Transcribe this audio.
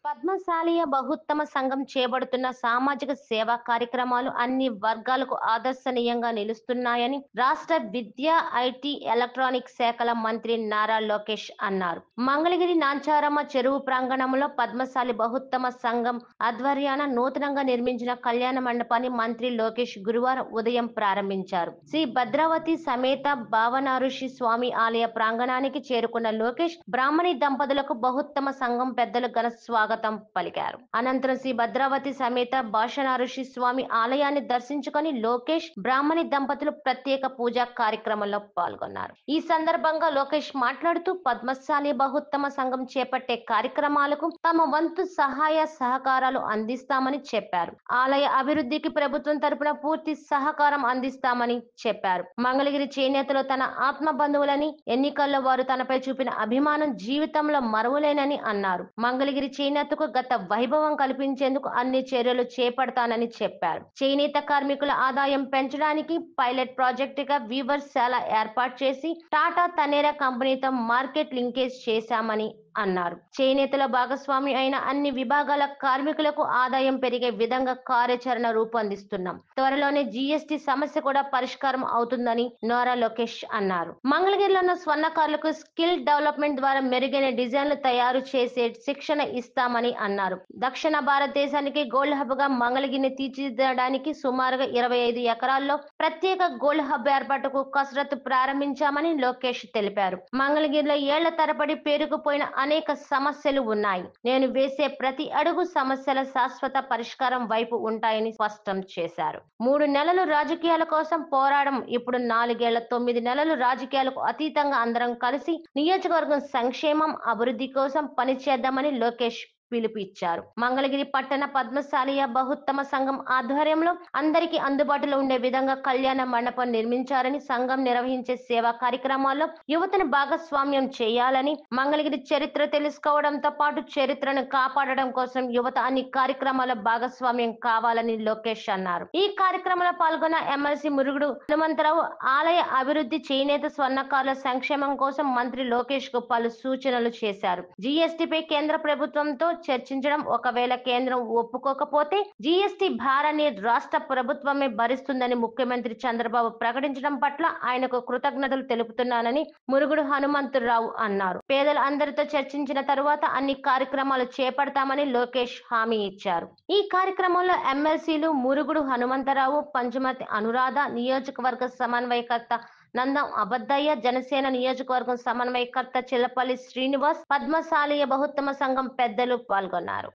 పద్మశాలీయ బహుత్తమ సంఘం చేపడుతున్న సామాజిక సేవా కార్యక్రమాలు అన్ని వర్గాలకు ఆదర్శనీయంగా నిలుస్తున్నాయని రాష్ట్ర విద్యా, ఐటీ, ఎలక్ట్రానిక్ శాఖల మంత్రి నారా లోకేష్ అన్నారు. మంగళగిరి నాంచారమ్మ చెరువు ప్రాంగణంలో పద్మశాలి బహుత్తమ సంఘం ఆధ్వర్యాన నూతనంగా నిర్మించిన కళ్యాణ మండపాన్ని మంత్రి లోకేష్ గురువారం ఉదయం ప్రారంభించారు. శ్రీ భద్రావతి సమేత భావనారుషి స్వామి ఆలయ ప్రాంగణానికి చేరుకున్న లోకేష్ బ్రాహ్మణి దంపతులకు బహుత్తమ సంఘం పెద్దలు ఘన స్వాగతం పలికారు. అనంతరం శ్రీ భద్రావతి సమేత భాషనారుషి స్వామి ఆలయాన్ని దర్శించుకొని లోకేష్ బ్రాహ్మణి దంపతులు ప్రత్యేక పూజా కార్యక్రమంలో పాల్గొన్నారు. ఈ సందర్భంగా లోకేష్ మాట్లాడుతూ పద్మశాలి బహుత్తమ సంఘం చేపట్టే కార్యక్రమాలకు తమ వంతు సహాయ సహకారాలు అందిస్తామని చెప్పారు. ఆలయ అభివృద్ధికి ప్రభుత్వం తరపున పూర్తి సహకారం అందిస్తామని చెప్పారు. మంగళగిరి చేనేతలో తన ఆత్మ బంధువులని, ఎన్నికల్లో వారు తనపై చూపిన అభిమానం జీవితంలో మరువలేనని అన్నారు. మంగళగిరి చేనేతకు గత వైభవం కల్పించేందుకు అన్ని చర్యలు చేపడతానని చెప్పారు. చేనేత కార్మికుల ఆదాయం పెంచడానికి పైలట్ ప్రాజెక్టుగా వీవర్స్ శాల ఏర్పాటు చేసి టాటా తనేరా కంపెనీతో మార్కెట్ లింకేజ్ చేశామని అన్నారు. చేనేతల భాగస్వామి అయిన అన్ని విభాగాల కార్మికులకు ఆదాయం పెరిగే విధంగా కార్యాచరణ రూపొందిస్తున్నాం. త్వరలోనే జీఎస్టీ సమస్య కూడా పరిష్కారం అవుతుందని నారా లోకేష్ అన్నారు. మంగళగిరిలో ఉన్న స్వర్ణకారులకు స్కిల్ డెవలప్మెంట్ ద్వారా మెరుగైన డిజైన్లు తయారు చేసే శిక్షణ ఇస్తామని అన్నారు. దక్షిణ భారతదేశానికి గోల్డ్ హబ్ గా మంగళగిరిని తీర్చిదిద్దడానికి సుమారుగా 25 ఎకరాల్లో ప్రత్యేక గోల్డ్ హబ్ ఏర్పాటుకు కసరత్తు ప్రారంభించామని లోకేష్ తెలిపారు. మంగళగిరిలో ఏళ్ల తరబడి పేరుకుపోయిన అనేక సమస్యలు ఉన్నాయి. నేను వేసే ప్రతి అడుగు సమస్యల శాశ్వత పరిష్కారం వైపు ఉంటాయని స్పష్టం చేశారు. 3 నెలలు రాజకీయాల కోసం పోరాడం ఇప్పుడు 4 ఏళ్ల 9 నెలలు రాజకీయాలకు అతీతంగా అందరం కలిసి నియోజకవర్గం సంక్షేమం, అభివృద్ధి కోసం పనిచేద్దామని లోకేష్ పిలుపు ఇచ్చారు. మంగళగిరి పట్టణ పద్మశాలీయ బహుత్తమ సంఘం ఆధ్వర్యంలో అందరికీ అందుబాటులో ఉండే విధంగా కళ్యాణ మండపం నిర్మించారని, సంఘం నిర్వహించే సేవా కార్యక్రమాల్లో యువతను భాగస్వామ్యం చేయాలని, మంగళగిరి చరిత్ర తెలుసుకోవడంతో పాటు చరిత్రను కాపాడడం కోసం యువత అన్ని కార్యక్రమాల్లో భాగస్వామ్యం కావాలని లోకేష్ అన్నారు. ఈ కార్యక్రమంలో పాల్గొన్న ఎమ్మెల్సీ మురుగుడు హనుమంతరావు ఆలయ అభివృద్ధి, చేనేత స్వర్ణకారుల సంక్షేమం కోసం మంత్రి లోకేష్ కు పలు సూచనలు చేశారు. జీఎస్టీపై కేంద్ర ప్రభుత్వంతో చర్చించడం, ఒకవేళ కేంద్రం ఒప్పుకోకపోతే జీఎస్టీ భారాన్ని రాష్ట్ర ప్రభుత్వమే భరిస్తుందని ముఖ్యమంత్రి చంద్రబాబు ప్రకటించడం పట్ల ఆయనకు కృతజ్ఞతలు తెలుపుతున్నానని మురుగుడు హనుమంతరావు అన్నారు. పేదల అందరితో చర్చించిన తరువాత అన్ని కార్యక్రమాలు చేపడతామని లోకేష్ హామీ ఇచ్చారు. ఈ కార్యక్రమంలో ఎమ్మెల్సీలు మురుగుడు హనుమంతరావు, పంచుమతి అనురాధ, నియోజకవర్గ సమన్వయకర్త నందం అబద్దయ్య, జనసేన నియోజకవర్గం సమన్వయకర్త చిల్లపల్లి శ్రీనివాస్, పద్మశాలీయ బహుత్తమ సంఘం పెద్దలు పాల్గొన్నారు.